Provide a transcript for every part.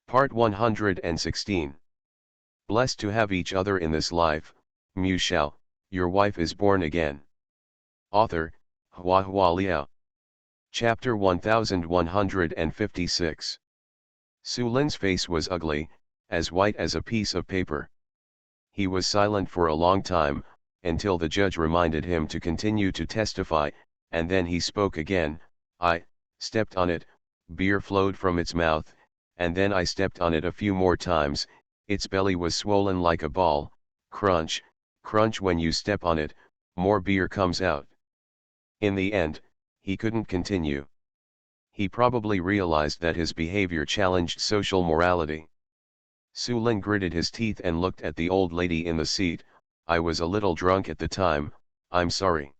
Part 116. Blessed to have each other in this life, Shao, your wife is born again. Author, HandsomeMaleLead. Chapter 1156. Su Lin's face was ugly, as white as a piece of paper. He was silent for a long time, until the judge reminded him to continue to testify, and then he spoke again. I stepped on it, beer flowed from its mouth, and then I stepped on it a few more times. Its belly was swollen like a ball. Crunch, crunch. When you step on it, more beer comes out. In the end, he couldn't continue. He probably realized that his behavior challenged social morality. Su Lin gritted his teeth and looked at the old lady in the seat. I was a little drunk at the time, I'm sorry.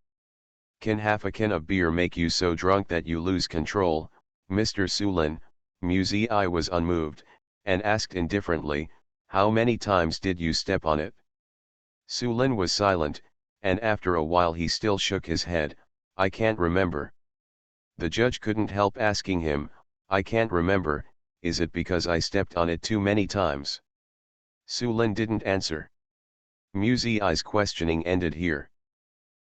Can half a can of beer make you so drunk that you lose control, Mr. Su Lin? I was unmoved, and asked indifferently, how many times did you step on it? Su Lin was silent, and after a while he still shook his head. I can't remember. The judge couldn't help asking him, I can't remember, is it because I stepped on it too many times? Su Lin didn't answer. I's questioning ended here.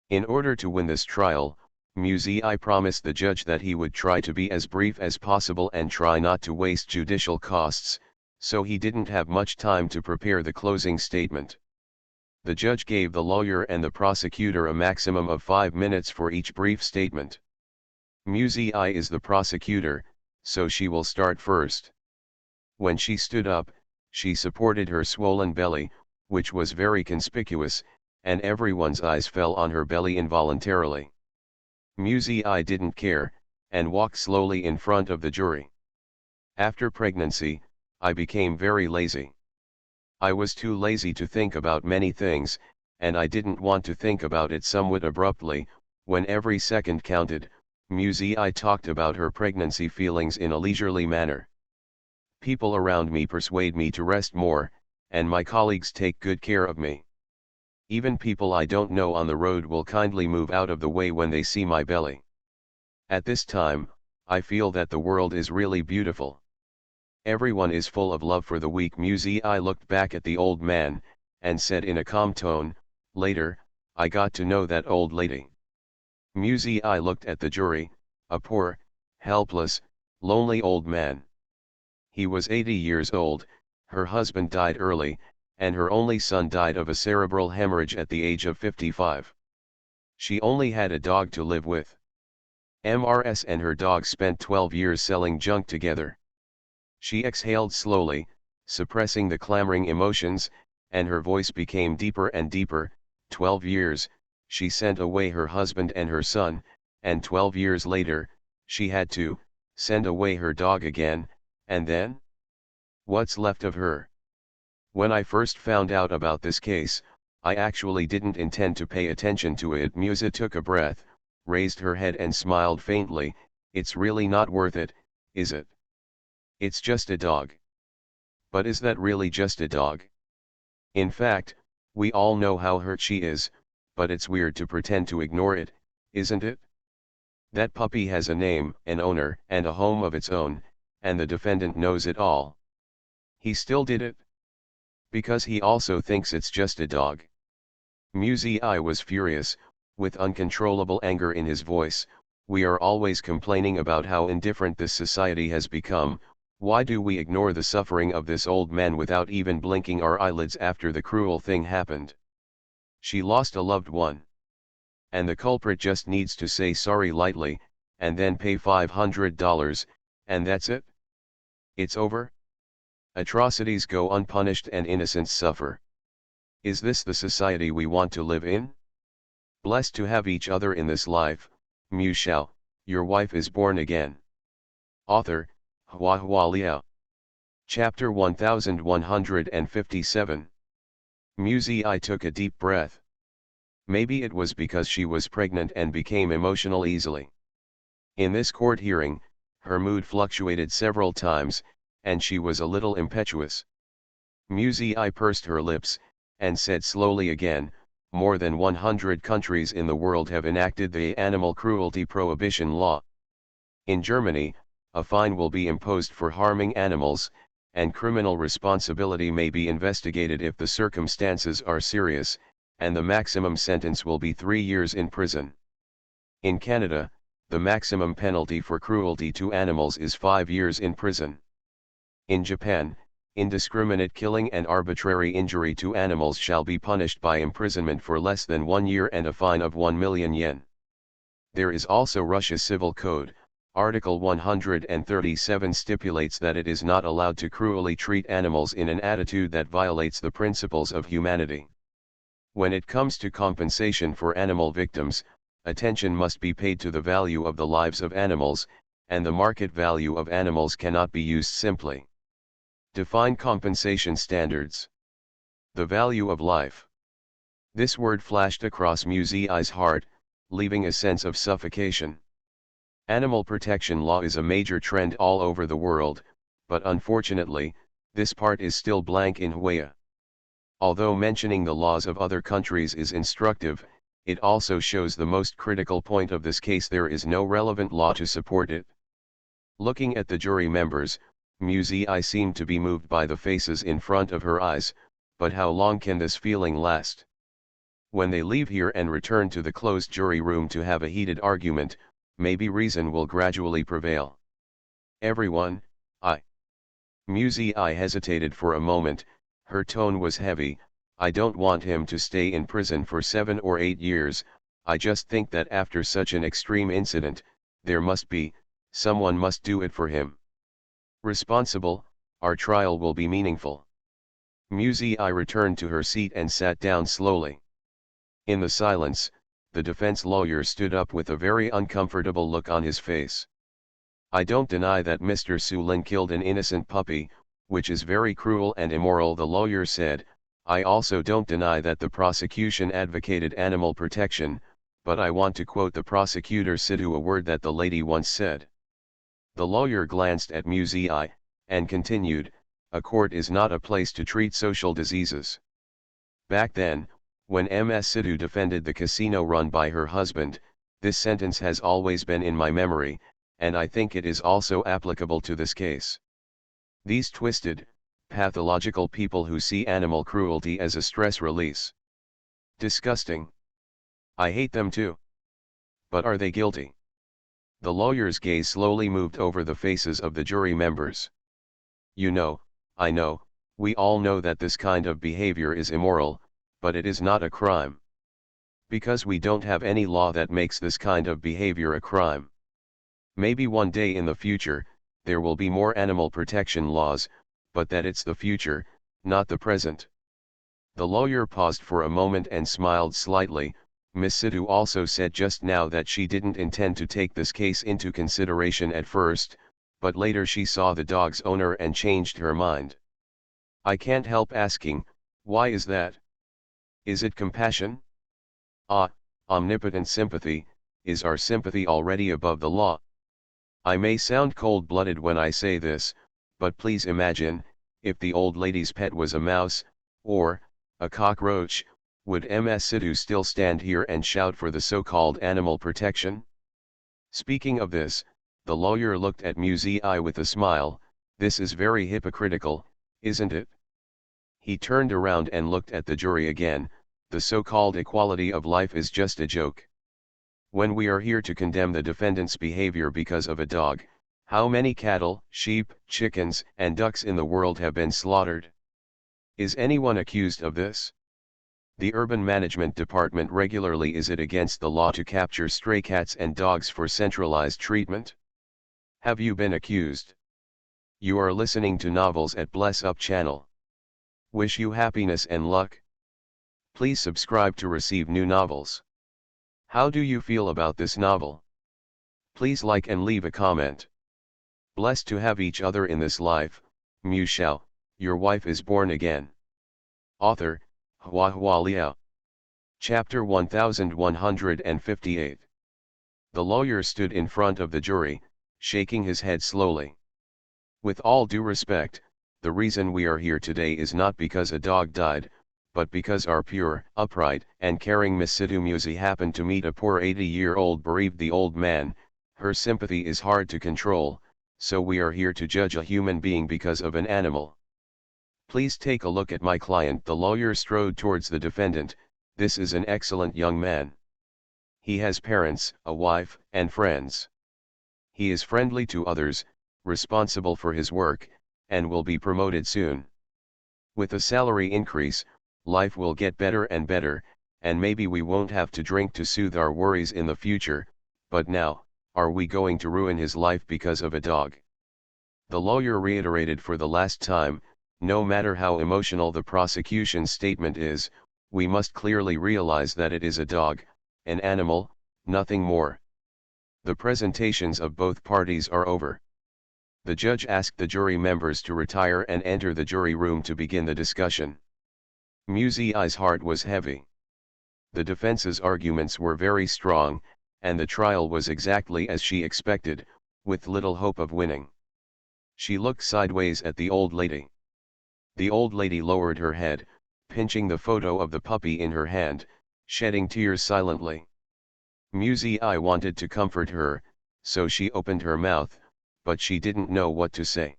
In order to win this trial, I promised the judge that he would try to be as brief as possible and try not to waste judicial costs, so he didn't have much time to prepare the closing statement. The judge gave the lawyer and the prosecutor a maximum of 5 minutes for each brief statement. I is the prosecutor, so she will start first. When she stood up, she supported her swollen belly, which was very conspicuous, and everyone's eyes fell on her belly involuntarily. I didn't care, and walked slowly in front of the jury. After pregnancy, I became very lazy. I was too lazy to think about many things, and I didn't want to think about it. Somewhat abruptly, when every second counted, I talked about her pregnancy feelings in a leisurely manner. People around me persuade me to rest more, and my colleagues take good care of me. Even people I don't know on the road will kindly move out of the way when they see my belly. At this time, I feel that the world is really beautiful. Everyone is full of love for the weak. I looked back at the old man, and said in a calm tone, later, I got to know that old lady. I looked at the jury, a poor, helpless, lonely old man. He was 80 years old, her husband died early, and her only son died of a cerebral hemorrhage at the age of 55. She only had a dog to live with. Mrs. and her dog spent 12 years selling junk together. She exhaled slowly, suppressing the clamoring emotions, and her voice became deeper and deeper. 12 years, she sent away her husband and her son, and 12 years later, she had to send away her dog again, and then? What's left of her? When I first found out about this case, I actually didn't intend to pay attention to it. Musa took a breath, raised her head and smiled faintly. It's really not worth it, is it? It's just a dog. But is that really just a dog? In fact, we all know how hurt she is, but it's weird to pretend to ignore it, isn't it? That puppy has a name, an owner, and a home of its own, and the defendant knows it all. He still did it? Because he also thinks it's just a dog. I was furious, with uncontrollable anger in his voice. We are always complaining about how indifferent this society has become. Why do we ignore the suffering of this old man without even blinking our eyelids after the cruel thing happened? She lost a loved one. And the culprit just needs to say sorry lightly, and then pay $500, and that's it? It's over? Atrocities go unpunished and innocents suffer. Is this the society we want to live in? Blessed to have each other in this life, Shao, your wife is born again. Author, HandsomeMaleLead. Chapter 1157. I took a deep breath. Maybe it was because she was pregnant and became emotional easily. In this court hearing, her mood fluctuated several times, and she was a little impetuous. I pursed her lips, and said slowly again, more than 100 countries in the world have enacted the animal cruelty prohibition law. In Germany, a fine will be imposed for harming animals, and criminal responsibility may be investigated if the circumstances are serious, and the maximum sentence will be 3 years in prison. In Canada, the maximum penalty for cruelty to animals is 5 years in prison. In Japan, indiscriminate killing and arbitrary injury to animals shall be punished by imprisonment for less than 1 year and a fine of 1 million yen. There is also Russia's Civil Code. Article 137 stipulates that it is not allowed to cruelly treat animals in an attitude that violates the principles of humanity. When it comes to compensation for animal victims, attention must be paid to the value of the lives of animals, and the market value of animals cannot be used simply. Define compensation standards. The value of life. This word flashed across Musei's heart, leaving a sense of suffocation. Animal protection law is a major trend all over the world, but unfortunately, this part is still blank in Hawaii. Although mentioning the laws of other countries is instructive, it also shows the most critical point of this case: there is no relevant law to support it. Looking at the jury members, Musei seemed to be moved by the faces in front of her eyes, but how long can this feeling last? When they leave here and return to the closed jury room to have a heated argument, maybe reason will gradually prevail. Everyone, Musei hesitated for a moment, her tone was heavy. I don't want him to stay in prison for 7 or 8 years, I just think that after such an extreme incident, someone must do it for him. Responsible, our trial will be meaningful. Musei returned to her seat and sat down slowly. In the silence, the defense lawyer stood up with a very uncomfortable look on his face. I don't deny that Mr. Sulin killed an innocent puppy, which is very cruel and immoral, the lawyer said. I also don't deny that the prosecution advocated animal protection, but I want to quote the prosecutor Sidhu, a word that the lady once said. The lawyer glanced at Musei, and continued, a court is not a place to treat social diseases. Back then, when Ms. Sidhu defended the casino run by her husband, this sentence has always been in my memory, and I think it is also applicable to this case. These twisted, pathological people who see animal cruelty as a stress release. Disgusting. I hate them too. But are they guilty? The lawyer's gaze slowly moved over the faces of the jury members. You know, I know, we all know that this kind of behavior is immoral, but it is not a crime. Because we don't have any law that makes this kind of behavior a crime. Maybe one day in the future, there will be more animal protection laws, but that it's the future, not the present. The lawyer paused for a moment and smiled slightly. Miss Sidhu also said just now that she didn't intend to take this case into consideration at first, but later she saw the dog's owner and changed her mind. I can't help asking, why is that? Is it compassion? Omnipotent sympathy, is our sympathy already above the law? I may sound cold-blooded when I say this, but please imagine, if the old lady's pet was a mouse, or a cockroach, would Ms. Sidhu still stand here and shout for the so-called animal protection? Speaking of this, the lawyer looked at Musei with a smile. This is very hypocritical, isn't it? He turned around and looked at the jury again. The so-called equality of life is just a joke. When we are here to condemn the defendant's behavior because of a dog, how many cattle, sheep, chickens, and ducks in the world have been slaughtered? Is anyone accused of this? The Urban Management Department regularly is it against the law to capture stray cats and dogs for centralized treatment? Have you been accused? You are listening to Novels at Bless Up channel. Wish you happiness and luck. Please subscribe to receive new novels. How do you feel about this novel? Please like and leave a comment. Blessed to have each other in this life. Shao, your wife is born again. Author, Hua Liao. Chapter 1158. The lawyer stood in front of the jury, shaking his head slowly. With all due respect, the reason we are here today is not because a dog died, but because our pure, upright, and caring Miss Sidhu Musei happened to meet a poor 80-year-old bereaved the old man. Her sympathy is hard to control, so we are here to judge a human being because of an animal. Please take a look at my client. The lawyer strode towards the defendant. This is an excellent young man. He has parents, a wife, and friends. He is friendly to others, responsible for his work, and will be promoted soon. With a salary increase, life will get better and better, and maybe we won't have to drink to soothe our worries in the future, but now, are we going to ruin his life because of a dog? The lawyer reiterated for the last time, no matter how emotional the prosecution's statement is, we must clearly realize that it is a dog, an animal, nothing more. The presentations of both parties are over. The judge asked the jury members to retire and enter the jury room to begin the discussion. Musei's heart was heavy. The defense's arguments were very strong, and the trial was exactly as she expected, with little hope of winning. She looked sideways at the old lady. The old lady lowered her head, pinching the photo of the puppy in her hand, shedding tears silently. Musei wanted to comfort her, so she opened her mouth, but she didn't know what to say.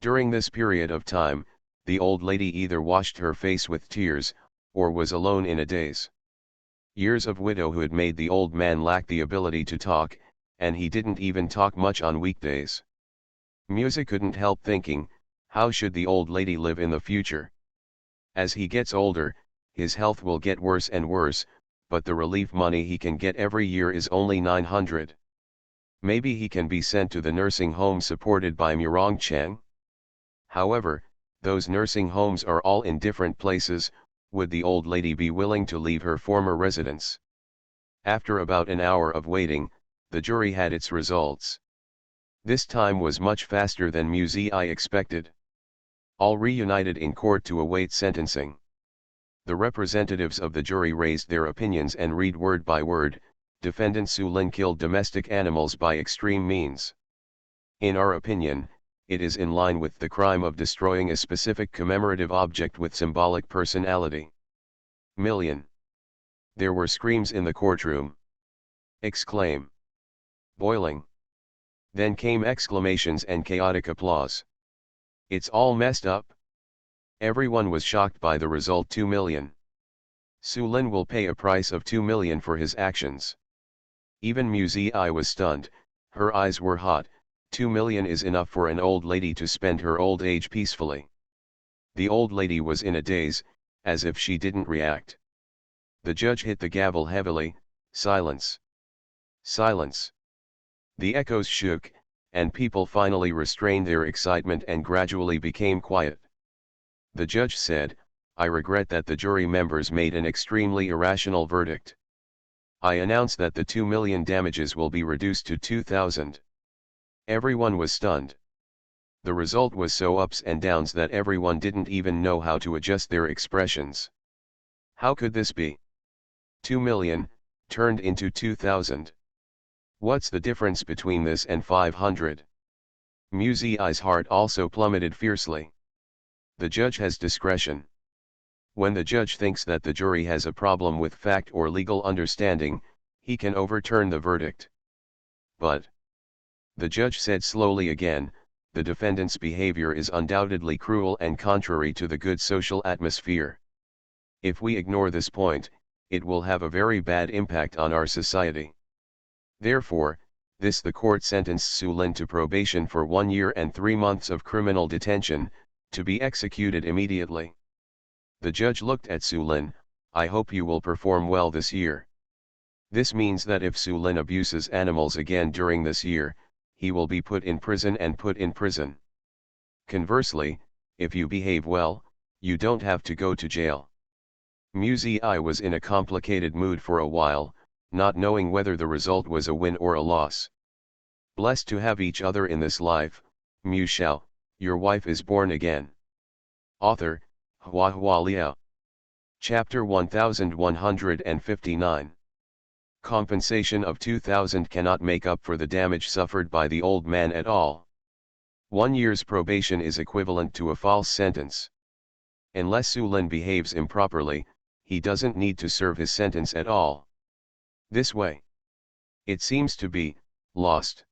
During this period of time, the old lady either washed her face with tears, or was alone in a daze. Years of widowhood made the old man lack the ability to talk, and he didn't even talk much on weekdays. Musei couldn't help thinking, how should the old lady live in the future? As he gets older, his health will get worse and worse, but the relief money he can get every year is only 900. Maybe he can be sent to the nursing home supported by Murong-Chang? However, those nursing homes are all in different places. Would the old lady be willing to leave her former residence? After about an hour of waiting, the jury had its results. This time was much faster than Musei expected. All reunited in court to await sentencing. The representatives of the jury raised their opinions and read word by word. Defendant Su Lin killed domestic animals by extreme means. In our opinion, it is in line with the crime of destroying a specific commemorative object with symbolic personality. Million. There were screams in the courtroom. Exclaim. Boiling. Then came exclamations and chaotic applause. It's all messed up. Everyone was shocked by the result. 2 million. Su Lin will pay a price of 2 million for his actions. Even Musei was stunned, her eyes were hot. 2 million is enough for an old lady to spend her old age peacefully. The old lady was in a daze, as if she didn't react. The judge hit the gavel heavily. Silence. Silence. The echoes shook, and people finally restrained their excitement and gradually became quiet. The judge said, I regret that the jury members made an extremely irrational verdict. I announce that the 2 million damages will be reduced to 2,000. Everyone was stunned. The result was so ups and downs that everyone didn't even know how to adjust their expressions. How could this be? 2 million, turned into 2,000. What's the difference between this and 500? Musei's heart also plummeted fiercely. The judge has discretion. When the judge thinks that the jury has a problem with fact or legal understanding, he can overturn the verdict. But, the judge said slowly again, the defendant's behavior is undoubtedly cruel and contrary to the good social atmosphere. If we ignore this point, it will have a very bad impact on our society. Therefore, the court sentenced Su Lin to probation for 1 year and 3 months of criminal detention, to be executed immediately. The judge looked at Su Lin. I hope you will perform well this year. This means that if Su Lin abuses animals again during this year, he will be put in prison and put in prison. Conversely, if you behave well, you don't have to go to jail. Musei was in a complicated mood for a while, not knowing whether the result was a win or a loss. Blessed to have each other in this life, Mu Shao, your wife is born again. Author, Hua Hua Liao. Chapter 1159. Compensation of 2,000 cannot make up for the damage suffered by the old man at all. 1 year's probation is equivalent to a false sentence. Unless Su Lin behaves improperly, he doesn't need to serve his sentence at all. This way, it seems to be lost.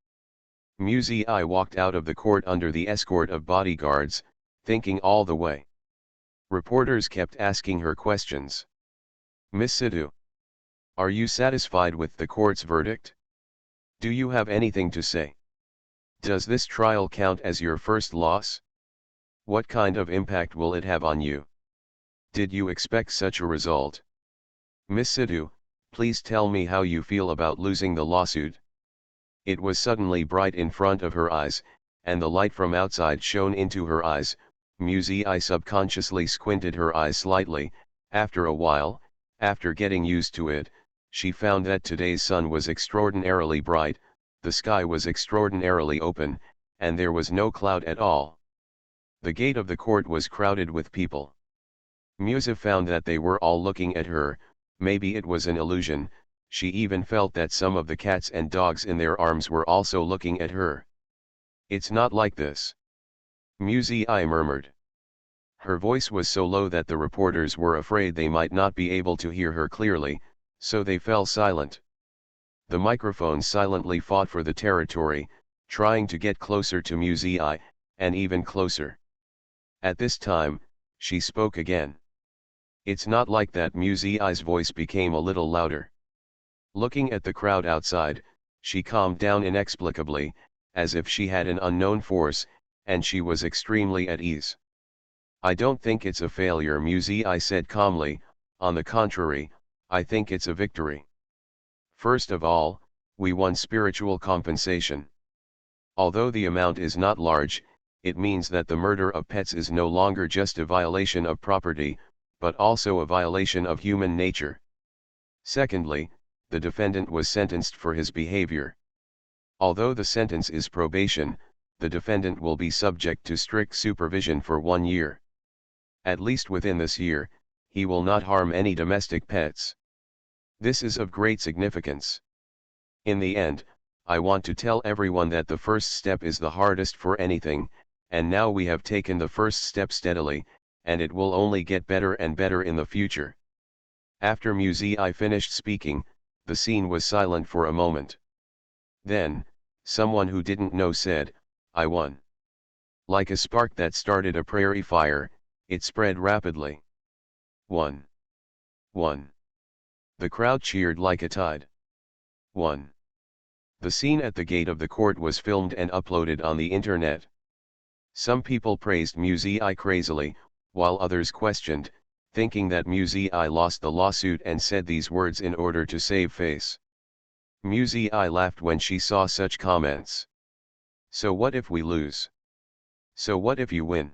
Mu Zi walked out of the court under the escort of bodyguards, thinking all the way. Reporters kept asking her questions. Miss Sidhu, are you satisfied with the court's verdict? Do you have anything to say? Does this trial count as your first loss? What kind of impact will it have on you? Did you expect such a result? Miss Sidhu, please tell me how you feel about losing the lawsuit. It was suddenly bright in front of her eyes, and the light from outside shone into her eyes. Mu Zi subconsciously squinted her eyes slightly. After a while, after getting used to it, she found that today's sun was extraordinarily bright, the sky was extraordinarily open, and there was no cloud at all. The gate of the court was crowded with people. Musa found that they were all looking at her. Maybe it was an illusion. She even felt that some of the cats and dogs in their arms were also looking at her. It's not like this. Mu Zi murmured. Her voice was so low that the reporters were afraid they might not be able to hear her clearly, so they fell silent. The microphone silently fought for the territory, trying to get closer to Mu Zi, and even closer. At this time, she spoke again. It's not like that. Mu Zi's voice became a little louder. Looking at the crowd outside, she calmed down inexplicably, as if she had an unknown force, and she was extremely at ease. I don't think it's a failure, Mu Zi said calmly. On the contrary, I think it's a victory. First of all, we won spiritual compensation. Although the amount is not large, it means that the murder of pets is no longer just a violation of property, but also a violation of human nature. Secondly, the defendant was sentenced for his behavior. Although the sentence is probation, the defendant will be subject to strict supervision for 1 year. At least within this year, he will not harm any domestic pets. This is of great significance. In the end, I want to tell everyone that the first step is the hardest for anything, and now we have taken the first step steadily, and it will only get better and better in the future. After Mu Zi finished speaking, the scene was silent for a moment. Then, someone who didn't know said, I won. Like a spark that started a prairie fire, it spread rapidly. Won. Won. The crowd cheered like a tide. Won. The scene at the gate of the court was filmed and uploaded on the internet. Some people praised Mu Zi crazily, while others questioned, thinking that Mu Zi lost the lawsuit and said these words in order to save face. Mu Zi laughed when she saw such comments. So what if we lose? So what if you win?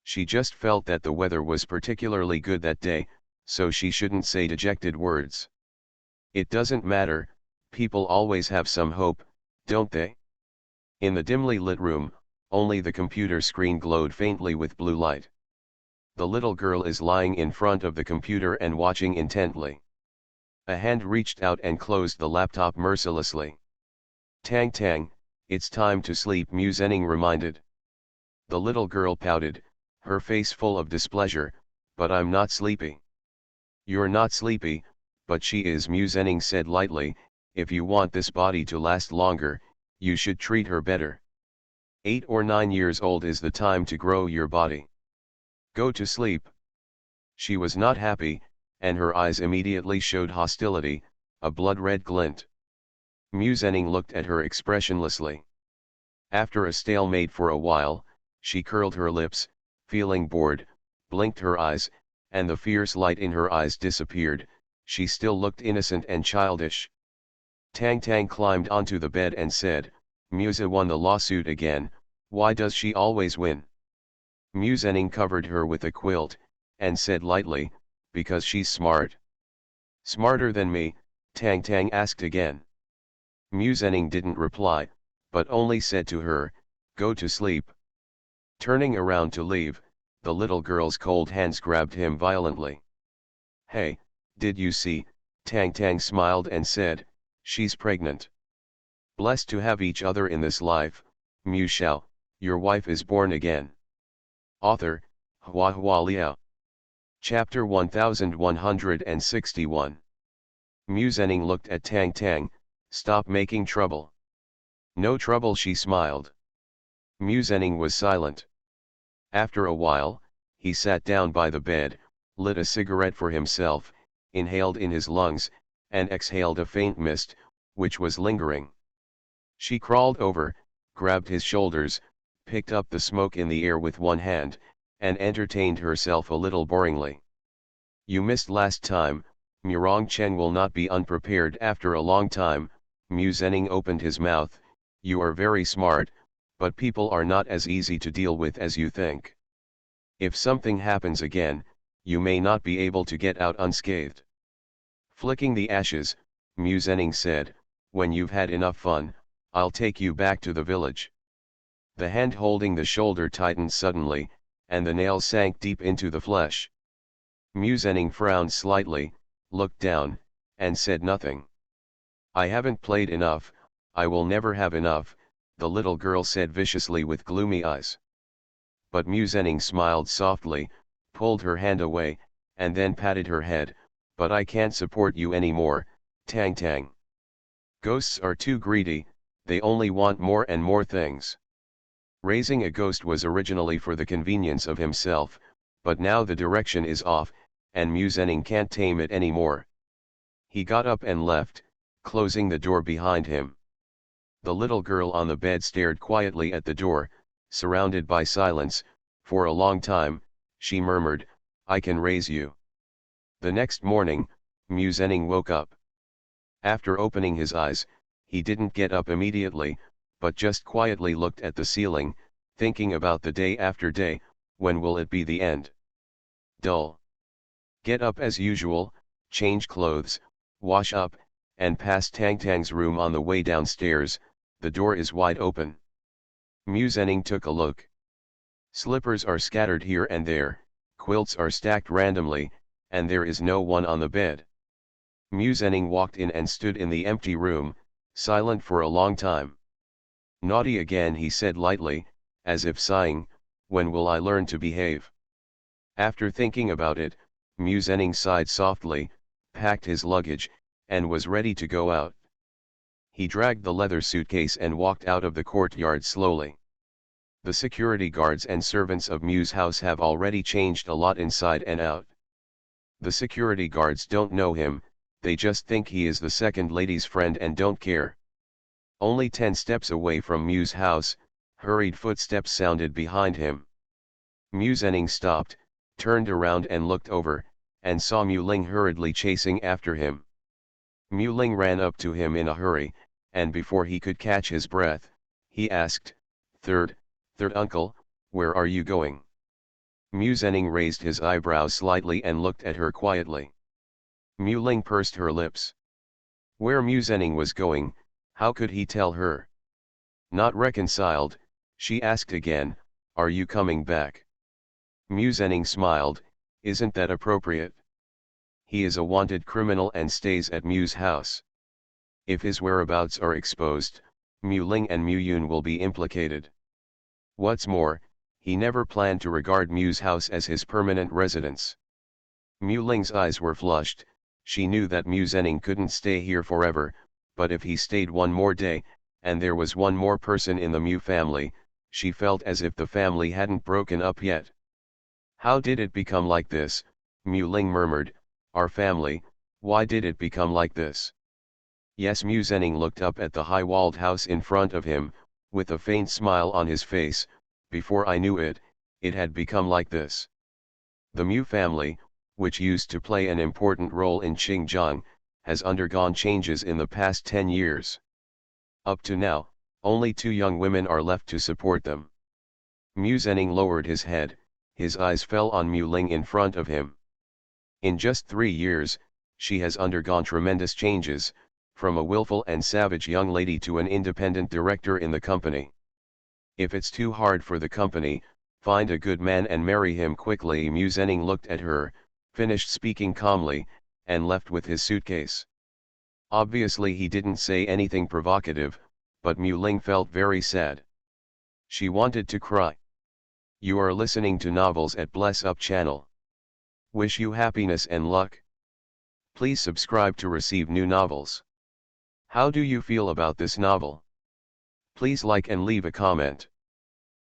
She just felt that the weather was particularly good that day, so she shouldn't say dejected words. It doesn't matter, people always have some hope, don't they? In the dimly lit room, only the computer screen glowed faintly with blue light. The little girl is lying in front of the computer and watching intently. A hand reached out and closed the laptop mercilessly. Tang Tang, it's time to sleep, Mu Zening reminded. The little girl pouted, her face full of displeasure, but I'm not sleepy. You're not sleepy, but she is, Mu Zening said lightly. If you want this body to last longer, you should treat her better. 8 or 9 years old is the time to grow your body. Go to sleep. She was not happy, and her eyes immediately showed hostility, a blood-red glint. Mu Zening looked at her expressionlessly. After a stalemate for a while, she curled her lips, feeling bored, blinked her eyes, and the fierce light in her eyes disappeared. She still looked innocent and childish. Tang Tang climbed onto the bed and said, Musa won the lawsuit again. Why does she always win? Mu Zening covered her with a quilt, and said lightly, because she's smart. Smarter than me? Tang Tang asked again. Mu Zening didn't reply, but only said to her, go to sleep. Turning around to leave, the little girl's cold hands grabbed him violently. Hey, did you see? Tang Tang smiled and said, she's pregnant. Blessed to have each other in this life, Mu Shao, your wife is born again. Author, Hua Hua Liao. Chapter 1161. Mu Zening looked at Tang Tang, stop making trouble. No trouble, she smiled. Mu Zhenning was silent. After a while, he sat down by the bed, lit a cigarette for himself, inhaled in his lungs, and exhaled a faint mist, which was lingering. She crawled over, grabbed his shoulders, picked up the smoke in the air with one hand, and entertained herself a little boringly. You missed last time. Murong Chen will not be unprepared after a long time. Mu Zhenning opened his mouth. You are very smart, but people are not as easy to deal with as you think. If something happens again, you may not be able to get out unscathed. Flicking the ashes, Mu Zhenning said, when you've had enough fun, I'll take you back to the village. The hand holding the shoulder tightened suddenly, and the nail sank deep into the flesh. Mu Zhenning frowned slightly, looked down, and said nothing. I haven't played enough, I will never have enough, the little girl said viciously with gloomy eyes. But Mu Zhenning smiled softly, pulled her hand away, and then patted her head. But I can't support you anymore, Tang Tang. Ghosts are too greedy, they only want more and more things. Raising a ghost was originally for the convenience of himself, but now the direction is off, and Mu Zhenning can't tame it anymore. He got up and left, closing the door behind him. The little girl on the bed stared quietly at the door, surrounded by silence. For a long time, she murmured, I can raise you. The next morning, Mu Zhenning woke up. After opening his eyes, he didn't get up immediately, but just quietly looked at the ceiling, thinking about the day after day. When will it be the end? Dull. Get up as usual, change clothes, wash up, and pass Tang Tang's room on the way downstairs. The door is wide open. Mu Zhenning took a look. Slippers are scattered here and there, quilts are stacked randomly, and there is no one on the bed. Mu Zhenning walked in and stood in the empty room, silent for a long time. Naughty again, he said lightly, as if sighing, when will I learn to behave? After thinking about it, Mu Zhenning sighed softly, packed his luggage, and was ready to go out. He dragged the leather suitcase and walked out of the courtyard slowly. The security guards and servants of Mu's house have already changed a lot inside and out. The security guards don't know him, they just think he is the second lady's friend and don't care. Only 10 steps away from Mu's house, hurried footsteps sounded behind him. Mu Zhenning stopped, turned around and looked over, and saw Mu Ling hurriedly chasing after him. Mu Ling ran up to him in a hurry, and before he could catch his breath, he asked, Third uncle, where are you going? Mu Zhenning raised his eyebrows slightly and looked at her quietly. Mu Ling pursed her lips. Where Mu Zhenning was going, how could he tell her? Not reconciled, she asked again, are you coming back? Mu Zhenning smiled, isn't that appropriate? He is a wanted criminal and stays at Mu's house. If his whereabouts are exposed, Mu Ling and Mu Yun will be implicated. What's more, he never planned to regard Mu's house as his permanent residence. Mu Ling's eyes were flushed, she knew that Mu Zhenning couldn't stay here forever, but if he stayed one more day, and there was one more person in the Mu family, she felt as if the family hadn't broken up yet. How did it become like this? Mu Ling murmured, our family, why did it become like this? Yes, Mu Zhenning looked up at the high-walled house in front of him, with a faint smile on his face. Before I knew it, it had become like this. The Mu family, which used to play an important role in Xinjiang, has undergone changes in the past 10 years. Up to now, only 2 young women are left to support them. Mu Zhenning lowered his head, his eyes fell on Mu Ling in front of him. In just 3 years, she has undergone tremendous changes, from a willful and savage young lady to an independent director in the company. If it's too hard for the company, find a good man and marry him quickly. Mu Zhenning looked at her, finished speaking calmly, and left with his suitcase. Obviously he didn't say anything provocative, but Mu Ling felt very sad. She wanted to cry. You are listening to novels at Bless Up channel. Wish you happiness and luck. Please subscribe to receive new novels. How do you feel about this novel? Please like and leave a comment.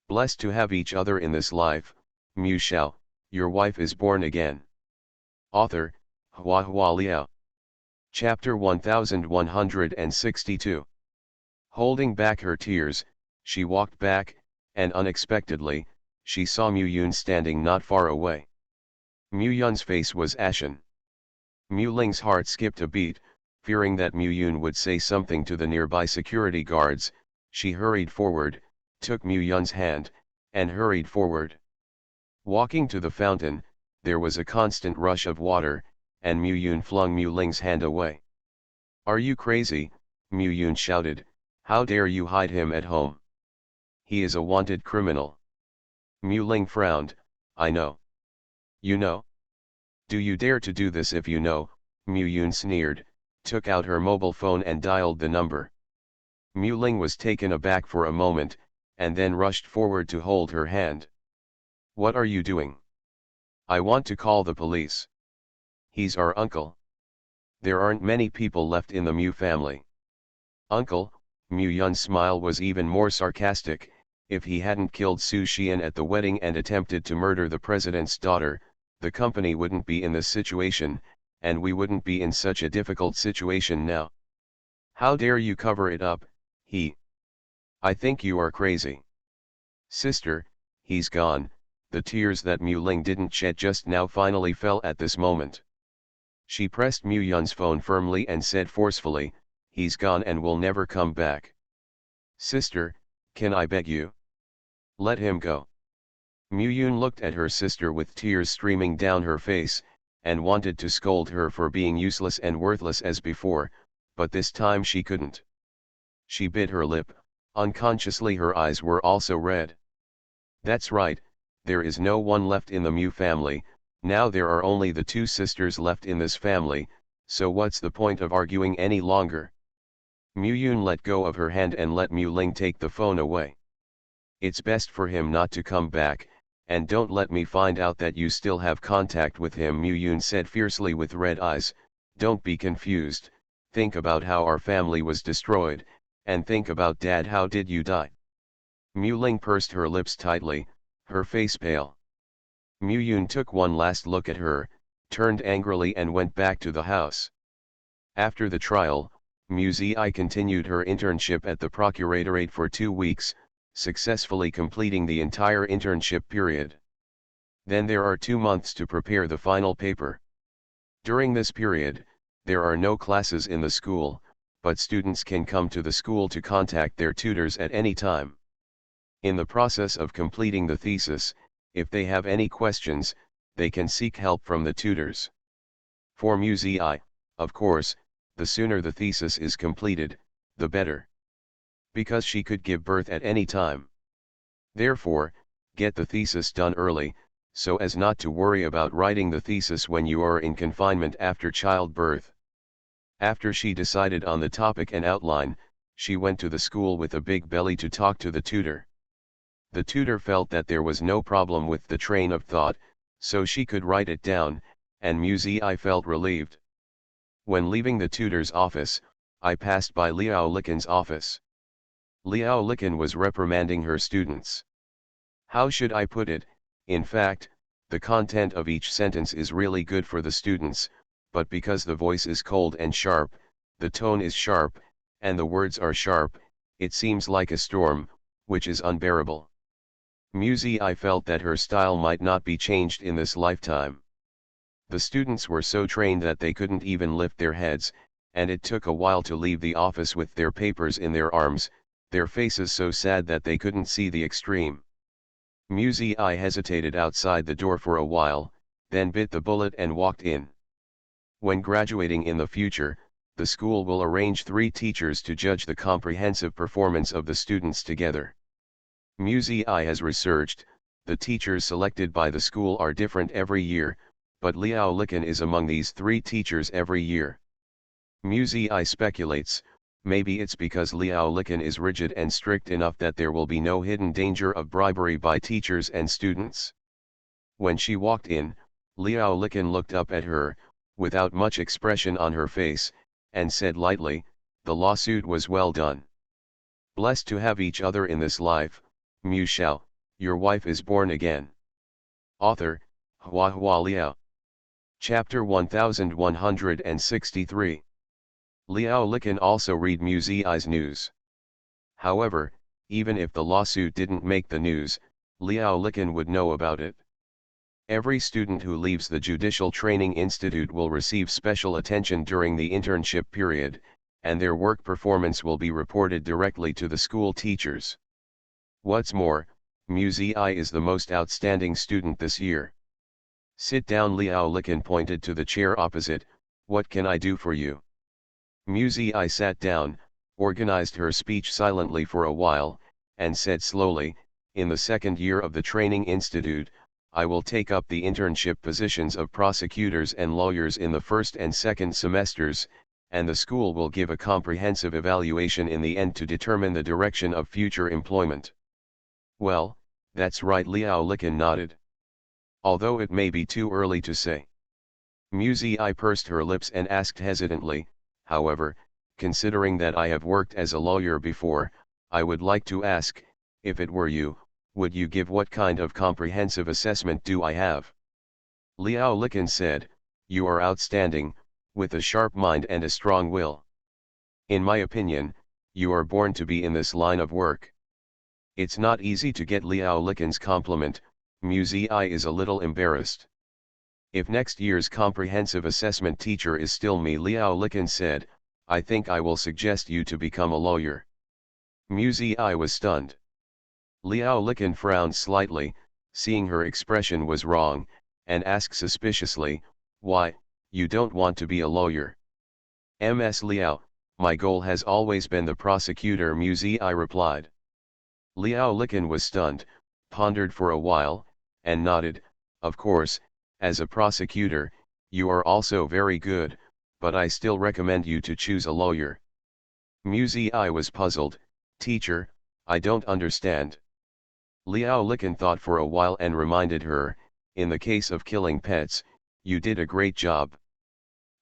Blessed to have each other in this life, Shao, your wife is born again. Author, Hua Hua Liao. Chapter 1162. Holding back her tears, she walked back, and unexpectedly, she saw Mu Yun standing not far away. Mu Yun's face was ashen. Mu Ling's heart skipped a beat, fearing that Mu Yun would say something to the nearby security guards. She hurried forward, took Mu Yun's hand, and hurried forward. Walking to the fountain, there was a constant rush of water, and Mu Yun flung Mu Ling's hand away. "Are you crazy?" Mu Yun shouted. "How dare you hide him at home? He is a wanted criminal." Mu Ling frowned. "I know." "You know? Do you dare to do this? If you know," Mu Yun sneered, took out her mobile phone and dialed the number. Mu Ling was taken aback for a moment, and then rushed forward to hold her hand. "What are you doing?" "I want to call the police. He's our uncle. There aren't many people left in the Mu family." "Uncle?" Mu Yun's smile was even more sarcastic. "If he hadn't killed Su Xian at the wedding and attempted to murder the president's daughter, the company wouldn't be in this situation, and we wouldn't be in such a difficult situation now. How dare you cover it up?" "I think you are crazy." "Sister, he's gone." The tears that Mu Ling didn't shed just now finally fell at this moment. She pressed Mu Yun's phone firmly and said forcefully, "He's gone and will never come back. Sister, can I beg you? Let him go." Mu Yun looked at her sister with tears streaming down her face, and wanted to scold her for being useless and worthless as before, but this time she couldn't. She bit her lip. Unconsciously her eyes were also red. "That's right, there is no one left in the Mu family. Now there are only the two sisters left in this family, so what's the point of arguing any longer?" Mu Yun let go of her hand and let Mu Ling take the phone away. "It's best for him not to come back, and don't let me find out that you still have contact with him," Mu Yun said fiercely with red eyes. "Don't be confused, think about how our family was destroyed, and think about Dad. How did you die?" Mu Ling pursed her lips tightly, her face pale. Mu Yun took one last look at her, turned angrily and went back to the house. After the trial, Mu Zi continued her internship at the Procuratorate for 2 weeks, successfully completing the entire internship period. Then there are 2 months to prepare the final paper. During this period, there are no classes in the school, but students can come to the school to contact their tutors at any time. In the process of completing the thesis, if they have any questions, they can seek help from the tutors. For Mu Zi, of course, the sooner the thesis is completed, the better. Because she could give birth at any time. Therefore, get the thesis done early, so as not to worry about writing the thesis when you are in confinement after childbirth. After she decided on the topic and outline, she went to the school with a big belly to talk to the tutor. The tutor felt that there was no problem with the train of thought, so she could write it down, and Mu Zi felt relieved. When leaving the tutor's office, I passed by Liao Liqin's office. Liao Liqin was reprimanding her students. How should I put it? In fact, the content of each sentence is really good for the students, but because the voice is cold and sharp, the tone is sharp, and the words are sharp, it seems like a storm, which is unbearable. Mu Zi felt that her style might not be changed in this lifetime. The students were so trained that they couldn't even lift their heads, and it took a while to leave the office with their papers in their arms, their faces so sad that they couldn't see the extreme. Mu Zi hesitated outside the door for a while, then bit the bullet and walked in. When graduating in the future, the school will arrange 3 teachers to judge the comprehensive performance of the students together. Mu Zi has researched, the teachers selected by the school are different every year, but Liao Liqin is among these 3 teachers every year. Mu Zi speculates, maybe it's because Liao Liqin is rigid and strict enough that there will be no hidden danger of bribery by teachers and students. When she walked in, Liao Liqin looked up at her, without much expression on her face, and said lightly, "The lawsuit was well done." Blessed to have each other in this life, Mu Shao, your wife is born again. Author, Hua Hua Liao. Chapter 1163. Liao Li can also read Mu Zi's news. However, even if the lawsuit didn't make the news, Liao Likan would know about it. Every student who leaves the Judicial Training Institute will receive special attention during the internship period, and their work performance will be reported directly to the school teachers. What's more, Mu Zi is the most outstanding student this year. Sit down. Liao Likan pointed to the chair opposite. What can I do for you? Mu Zi sat down, organized her speech silently for a while, and said slowly, in the second year of the training institute, I will take up the internship positions of prosecutors and lawyers in the first and second semesters, and the school will give a comprehensive evaluation in the end to determine the direction of future employment. Well, that's right. Liao Likan nodded. Although it may be too early to say. Mu Zi pursed her lips and asked hesitantly, however, considering that I have worked as a lawyer before, I would like to ask, if it were you, would you give what kind of comprehensive assessment do I have? Liao Likan said, you are outstanding, with a sharp mind and a strong will. In my opinion, you are born to be in this line of work. It's not easy to get Liao Likan's compliment. Mu Zi is a little embarrassed. If next year's comprehensive assessment teacher is still me, Liao Likan said, I think I will suggest you to become a lawyer. Mu Zi was stunned. Liao Likan frowned slightly, seeing her expression was wrong, and asked suspiciously, why, you don't want to be a lawyer? Ms. Liao, my goal has always been the prosecutor, Mu Zi replied. Liao Likan was stunned, pondered for a while, and nodded, of course, as a prosecutor, you are also very good, but I still recommend you to choose a lawyer. Mu Zi was puzzled, teacher, I don't understand. Liao Likan thought for a while and reminded her, in the case of killing pets, you did a great job.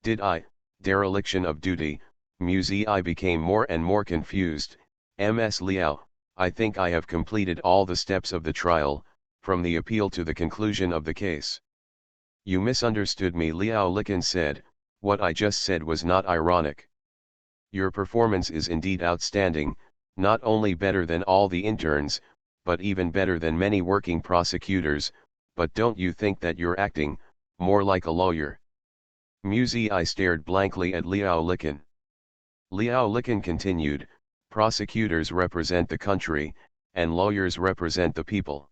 Did I? Dereliction of duty. Mu Zi became more and more confused. Ms. Liao, I think I have completed all the steps of the trial, from the appeal to the conclusion of the case. You misunderstood me, Liao Likan said, what I just said was not ironic. Your performance is indeed outstanding, not only better than all the interns, but even better than many working prosecutors, but don't you think that you're acting more like a lawyer? Mu Zi stared blankly at Liao Likan. Liao Likan continued, prosecutors represent the country, and lawyers represent the people.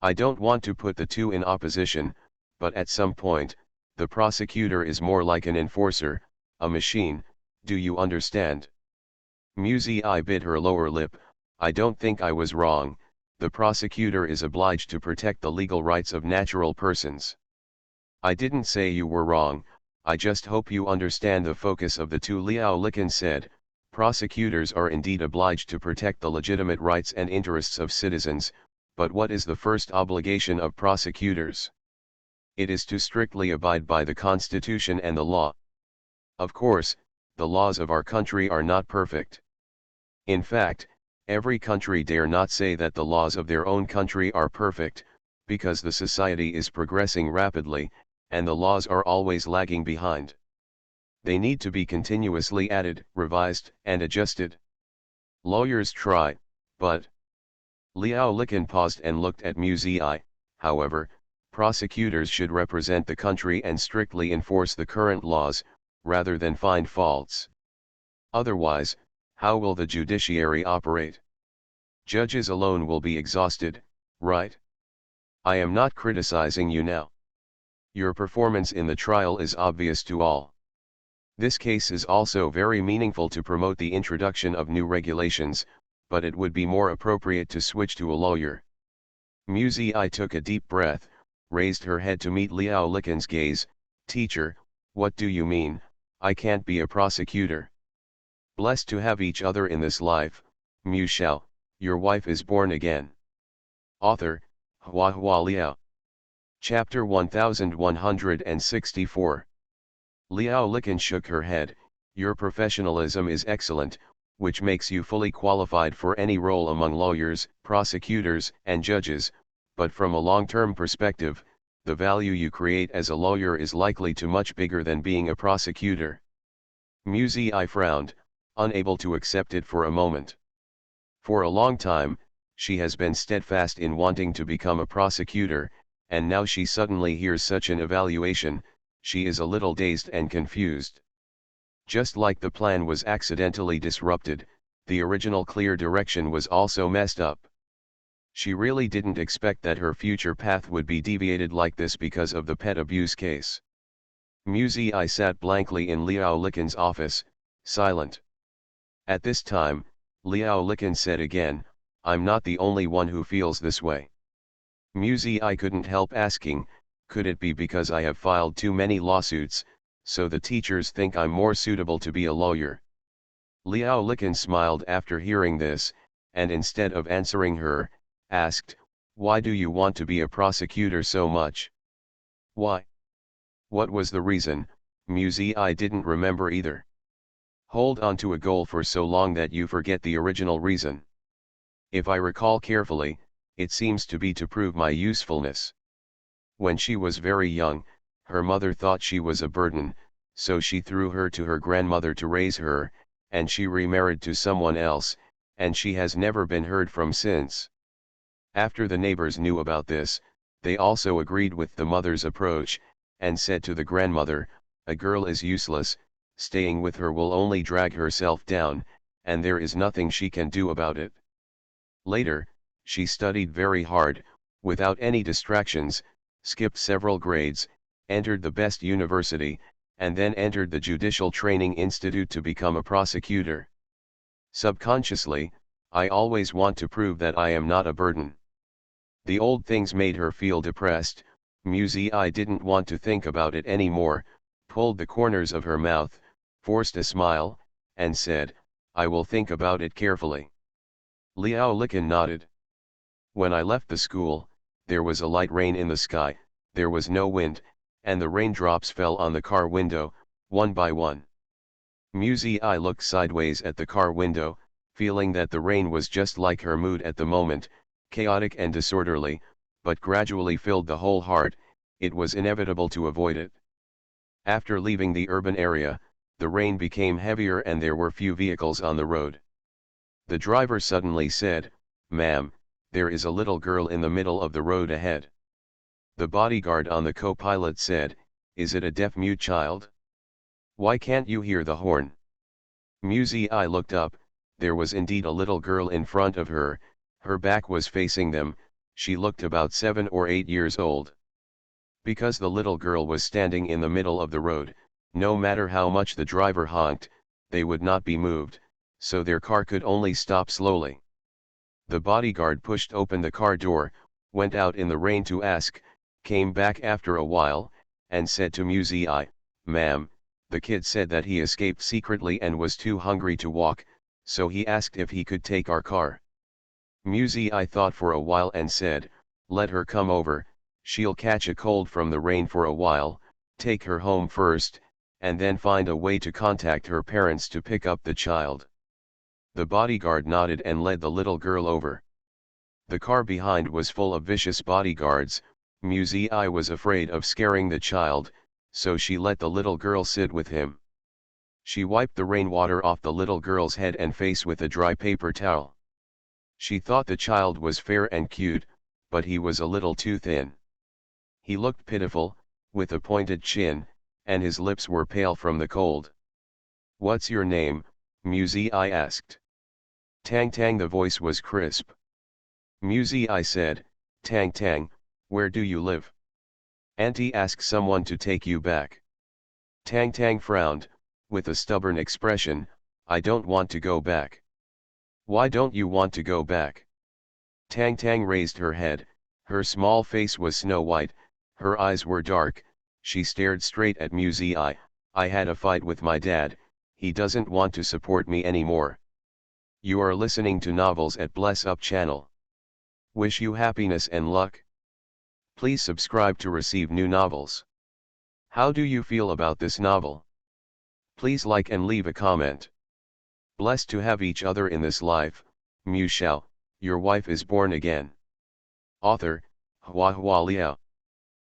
I don't want to put the two in opposition, but at some point, the prosecutor is more like an enforcer, a machine, do you understand? Mu Zi bit her lower lip. I don't think I was wrong, the prosecutor is obliged to protect the legal rights of natural persons. I didn't say you were wrong, I just hope you understand the focus of the two. Liao Likan said, prosecutors are indeed obliged to protect the legitimate rights and interests of citizens, but what is the first obligation of prosecutors? It is to strictly abide by the Constitution and the law. Of course, the laws of our country are not perfect. In fact, every country dare not say that the laws of their own country are perfect, because the society is progressing rapidly, and the laws are always lagging behind. They need to be continuously added, revised, and adjusted. Lawyers try, but... Liao Likan paused and looked at Mu Zi. However, prosecutors should represent the country and strictly enforce the current laws, rather than find faults. Otherwise, how will the judiciary operate? Judges alone will be exhausted, right? I am not criticizing you now. Your performance in the trial is obvious to all. This case is also very meaningful to promote the introduction of new regulations, but it would be more appropriate to switch to a lawyer. Mu Zi took a deep breath, raised her head to meet Liao Likan's gaze. Teacher, what do you mean, I can't be a prosecutor? Blessed to have each other in this life, Mu Shao, your wife is born again. Author, Hua Hua Liao. Chapter 1164. Liao Likan shook her head, your professionalism is excellent, which makes you fully qualified for any role among lawyers, prosecutors, and judges, but from a long-term perspective, the value you create as a lawyer is likely to much bigger than being a prosecutor. Musei frowned, unable to accept it for a moment. For a long time, she has been steadfast in wanting to become a prosecutor, and now she suddenly hears such an evaluation, she is a little dazed and confused. Just like the plan was accidentally disrupted, the original clear direction was also messed up. She really didn't expect that her future path would be deviated like this because of the pet abuse case. Musei sat blankly in Liao Liqin's office, silent. At this time, Liao Liqin said again, "I'm not the only one who feels this way." Musei couldn't help asking, could it be because I have filed too many lawsuits, so the teachers think I'm more suitable to be a lawyer? Liao Liqin smiled after hearing this, and instead of answering her, asked, "Why do you want to be a prosecutor so much?" "Why? What was the reason?" Musei didn't remember either. Hold on to a goal for so long that you forget the original reason. If I recall carefully, it seems to be to prove my usefulness. When she was very young, her mother thought she was a burden, so she threw her to her grandmother to raise her, and she remarried to someone else, and she has never been heard from since. After the neighbors knew about this, they also agreed with the mother's approach, and said to the grandmother, "A girl is useless, staying with her will only drag herself down, and there is nothing she can do about it." Later, she studied very hard, without any distractions, skipped several grades, entered the best university, and then entered the Judicial Training Institute to become a prosecutor. Subconsciously, I always want to prove that I am not a burden. The old things made her feel depressed. Musei didn't want to think about it anymore, pulled the corners of her mouth, forced a smile, and said, "I will think about it carefully." Liao Liqin nodded. "When I left the school, there was a light rain in the sky, there was no wind, and the raindrops fell on the car window, one by one." Musei looked sideways at the car window, feeling that the rain was just like her mood at the moment, chaotic and disorderly, but gradually filled the whole heart. It was inevitable to avoid it. After leaving the urban area, the rain became heavier and there were few vehicles on the road. The driver suddenly said, "Ma'am, there is a little girl in the middle of the road ahead." The bodyguard on the co-pilot said, "Is it a deaf-mute child? Why can't you hear the horn?" Musei looked up. There was indeed a little girl in front of her, her back was facing them, she looked about 7 or 8 years old. Because the little girl was standing in the middle of the road, no matter how much the driver honked, they would not be moved, so their car could only stop slowly. The bodyguard pushed open the car door, went out in the rain to ask, came back after a while, and said to Musei, "Ma'am, the kid said that he escaped secretly and was too hungry to walk, so he asked if he could take our car." Musei thought for a while and said, "Let her come over, she'll catch a cold from the rain for a while, take her home first, and then find a way to contact her parents to pick up the child." The bodyguard nodded and led the little girl over. The car behind was full of vicious bodyguards. Musei was afraid of scaring the child, so she let the little girl sit with him. She wiped the rainwater off the little girl's head and face with a dry paper towel. She thought the child was fair and cute, but he was a little too thin. He looked pitiful, with a pointed chin, and his lips were pale from the cold. "What's your name?" Musei asked. "Tang Tang." The voice was crisp. Musei said, "Tang Tang, where do you live? Auntie asked someone to take you back." Tang Tang frowned, with a stubborn expression, "I don't want to go back." "Why don't you want to go back?" Tang Tang raised her head, her small face was snow white, her eyes were dark, she stared straight at Musei. "I had a fight with my dad, he doesn't want to support me anymore." You are listening to Novels at Bless Up channel. Wish you happiness and luck. Please subscribe to receive new novels. How do you feel about this novel? Please like and leave a comment. Blessed to have each other in this life, Shao, your wife is born again. Author, Hua Hua Liao.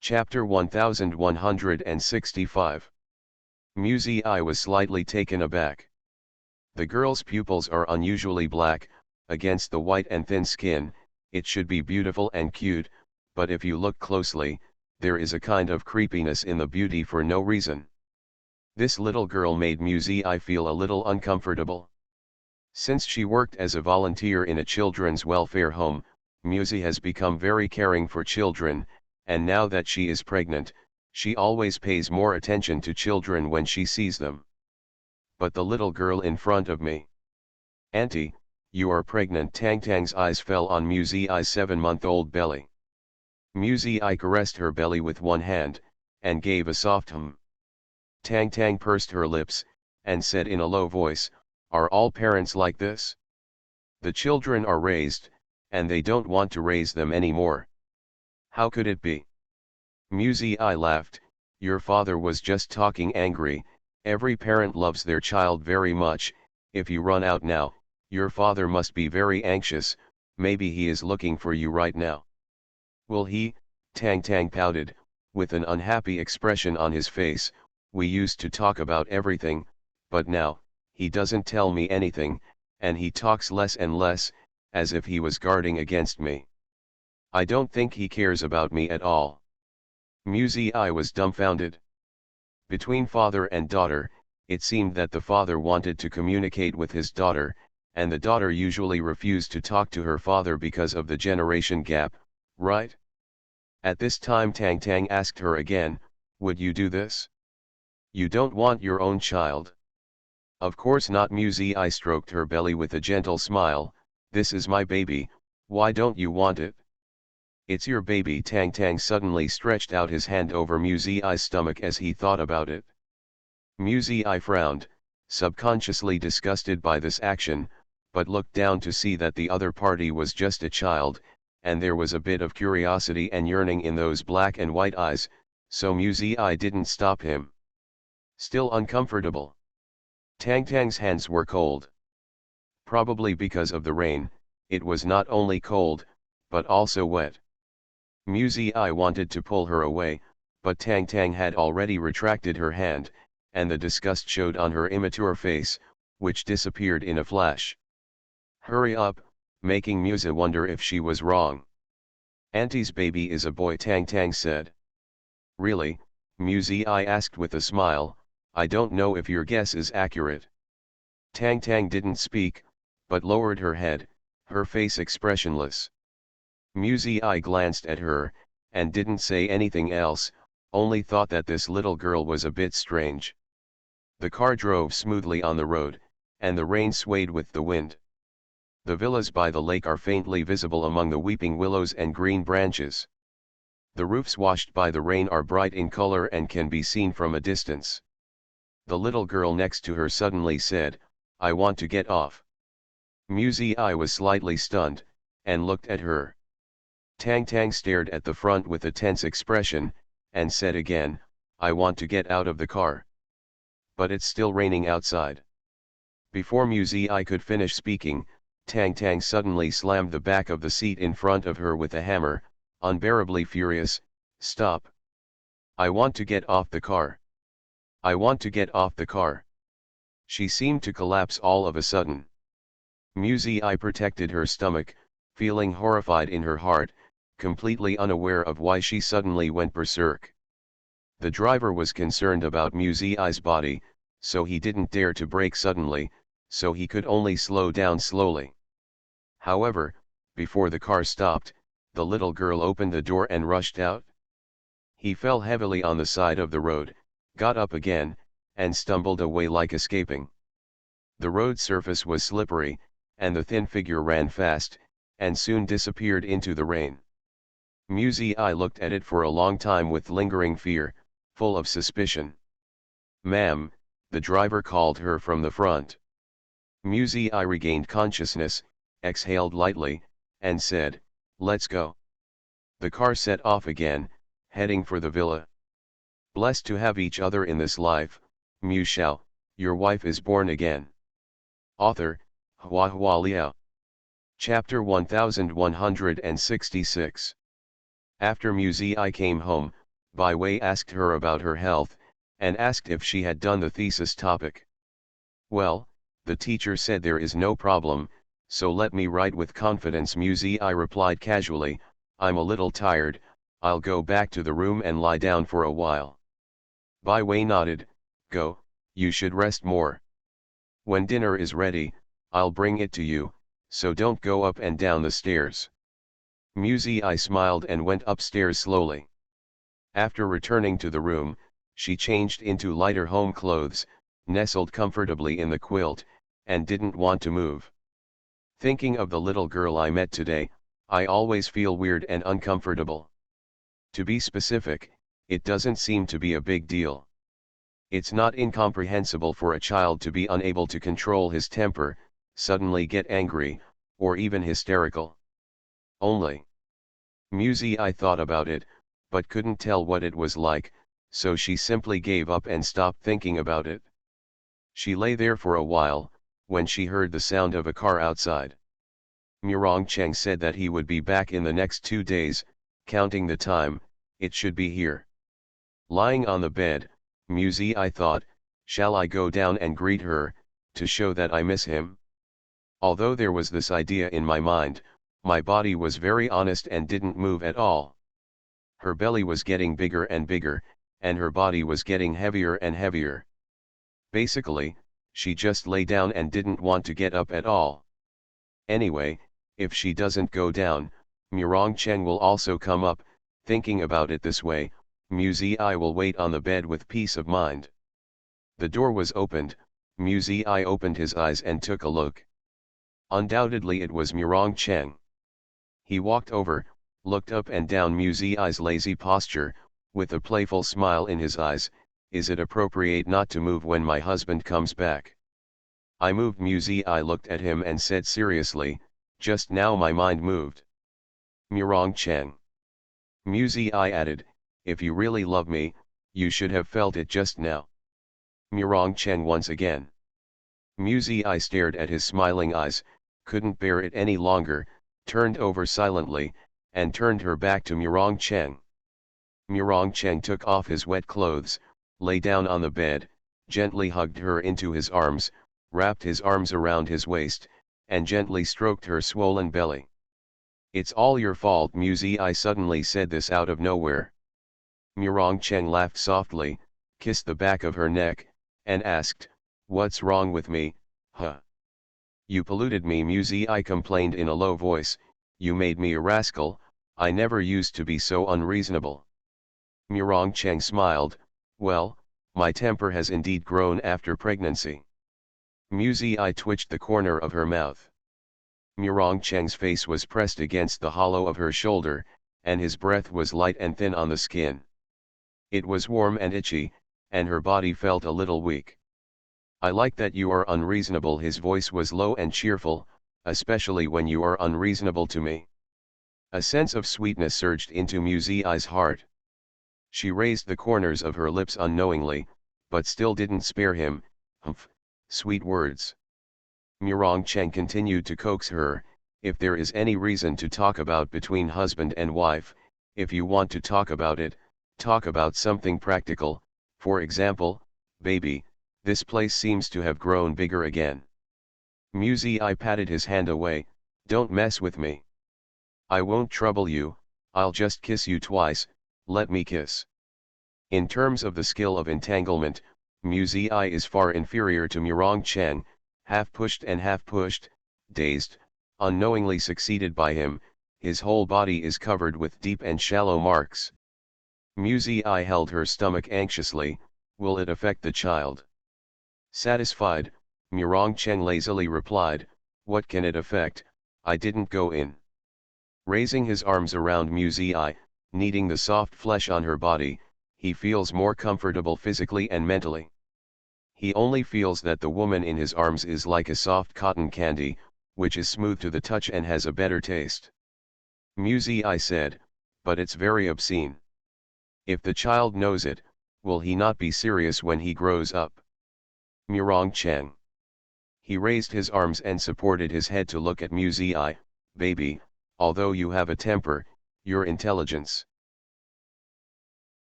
Chapter 1165. I was slightly taken aback. The girl's pupils are unusually black, against the white and thin skin. It should be beautiful and cute, but if you look closely, there is a kind of creepiness in the beauty for no reason. This little girl made I feel a little uncomfortable. Since she worked as a volunteer in a children's welfare home, Musi has become very caring for children, and now that she is pregnant, she always pays more attention to children when she sees them. But the little girl in front of me. "Auntie, you are pregnant." Tang Tang's eyes fell on I's 7-month-old belly. I caressed her belly with one hand, and gave a soft hum. Tang Tang pursed her lips, and said in a low voice, "Are all parents like this? The children are raised, and they don't want to raise them anymore. How could it be?" I laughed. "Your father was just talking angry. Every parent loves their child very much. If you run out now, your father must be very anxious. Maybe he is looking for you right now." "Will he?" Tang Tang pouted, with an unhappy expression on his face. "We used to talk about everything, but now, he doesn't tell me anything, and he talks less and less, as if he was guarding against me. I don't think he cares about me at all." I was dumbfounded. Between father and daughter, it seemed that the father wanted to communicate with his daughter, and the daughter usually refused to talk to her father because of the generation gap, right? At this time Tang Tang asked her again, "Would you do this? You don't want your own child?" "Of course not." I stroked her belly with a gentle smile. "This is my baby, why don't you want it?" "It's your baby." Tang Tang suddenly stretched out his hand over I's stomach as he thought about it. I frowned, subconsciously disgusted by this action, but looked down to see that the other party was just a child, and there was a bit of curiosity and yearning in those black and white eyes, so I didn't stop him. Still uncomfortable. Tang Tang's hands were cold. Probably because of the rain, it was not only cold, but also wet. I wanted to pull her away, but Tang Tang had already retracted her hand, and the disgust showed on her immature face, which disappeared in a flash. "Hurry up," making Musa wonder if she was wrong. "Auntie's baby is a boy," Tang Tang said. "Really?" I asked with a smile. "I don't know if your guess is accurate." Tang Tang didn't speak, but lowered her head, her face expressionless. I glanced at her, and didn't say anything else, only thought that this little girl was a bit strange. The car drove smoothly on the road, and the rain swayed with the wind. The villas by the lake are faintly visible among the weeping willows and green branches. The roofs washed by the rain are bright in color and can be seen from a distance. The little girl next to her suddenly said, "I want to get off." I was slightly stunned, and looked at her. Tang Tang stared at the front with a tense expression, and said again, "I want to get out of the car. But it's still raining outside." Before I could finish speaking, Tang Tang suddenly slammed the back of the seat in front of her with a hammer, unbearably furious. "Stop! I want to get off the car. I want to get off the car." She seemed to collapse all of a sudden. I protected her stomach, feeling horrified in her heart, completely unaware of why she suddenly went berserk. The driver was concerned about I's body, so he didn't dare to brake suddenly, so he could only slow down slowly. However, before the car stopped, the little girl opened the door and rushed out. He fell heavily on the side of the road, got up again, and stumbled away like escaping. The road surface was slippery, and the thin figure ran fast, and soon disappeared into the rain. I looked at it for a long time with lingering fear, full of suspicion. "Ma'am," the driver called her from the front. I regained consciousness, exhaled lightly, and said, "Let's go." The car set off again, heading for the villa. "Blessed to have each other in this life, Shao, your wife is born again." Author, Hua Liao. Chapter 1166. After Muzi came home, Bai Wei asked her about her health, and asked if she had done the thesis topic. Well, the teacher said there is no problem, so let me write with confidence. Muzi replied casually, I'm a little tired, I'll go back to the room and lie down for a while. Bai Wei nodded, go, you should rest more. When dinner is ready, I'll bring it to you, so don't go up and down the stairs. Muzi smiled and went upstairs slowly. After returning to the room, she changed into lighter home clothes, nestled comfortably in the quilt, and didn't want to move. Thinking of the little girl I met today, I always feel weird and uncomfortable. To be specific, it doesn't seem to be a big deal. It's not incomprehensible for a child to be unable to control his temper, suddenly get angry, or even hysterical. Only. Muzi thought about it, but couldn't tell what it was like, so she simply gave up and stopped thinking about it. She lay there for a while, when she heard the sound of a car outside. Murong Cheng said that he would be back in the next 2 days, counting the time, it should be here. Lying on the bed, Muzi thought, shall I go down and greet her, to show that I miss him? Although there was this idea in my mind, my body was very honest and didn't move at all. Her belly was getting bigger and bigger, and her body was getting heavier and heavier. Basically, she just lay down and didn't want to get up at all. Anyway, if she doesn't go down, Murong Cheng will also come up. Thinking about it this way, Muzi will wait on the bed with peace of mind. The door was opened, Muzi opened his eyes and took a look. Undoubtedly it was Murong Cheng. He walked over, looked up and down Muzi's lazy posture, with a playful smile in his eyes. Is it appropriate not to move when my husband comes back? I moved. Muzi looked at him and said seriously, just now my mind moved. Murong Cheng. Muzi added, if you really love me, you should have felt it just now. Murong Cheng once again. Muzi stared at his smiling eyes, couldn't bear it any longer, turned over silently, and turned her back to Murong Cheng. Murong Cheng took off his wet clothes, lay down on the bed, gently hugged her into his arms, wrapped his arms around his waist, and gently stroked her swollen belly. It's all your fault. Muzi suddenly said this out of nowhere. Murong Cheng laughed softly, kissed the back of her neck, and asked, what's wrong with me, huh? You polluted me. Muzi complained in a low voice, you made me a rascal, I never used to be so unreasonable. Murong Cheng smiled, well, my temper has indeed grown after pregnancy. Muzi twitched the corner of her mouth. Murong Cheng's face was pressed against the hollow of her shoulder, and his breath was light and thin on the skin. It was warm and itchy, and her body felt a little weak. I like that you are unreasonable. His voice was low and cheerful, especially when you are unreasonable to me. A sense of sweetness surged into Muzi's heart. She raised the corners of her lips unknowingly, but still didn't spare him. Humph, sweet words. Murong Cheng continued to coax her, if there is any reason to talk about between husband and wife, if you want to talk about it, talk about something practical, for example, baby, this place seems to have grown bigger again. Muzi patted his hand away, don't mess with me. I won't trouble you, I'll just kiss you twice, let me kiss. In terms of the skill of entanglement, Muzi is far inferior to Murong Cheng, half pushed and half pushed, dazed, unknowingly succeeded by him, his whole body is covered with deep and shallow marks. Muzi held her stomach anxiously, will it affect the child? Satisfied, Murong Cheng lazily replied, what can it affect, I didn't go in. Raising his arms around Muzi, kneading the soft flesh on her body, he feels more comfortable physically and mentally. He only feels that the woman in his arms is like a soft cotton candy, which is smooth to the touch and has a better taste. Muzi said, but it's very obscene. If the child knows it, will he not be serious when he grows up? Murong Cheng. He raised his arms and supported his head to look at Muzi. Baby, although you have a temper, your intelligence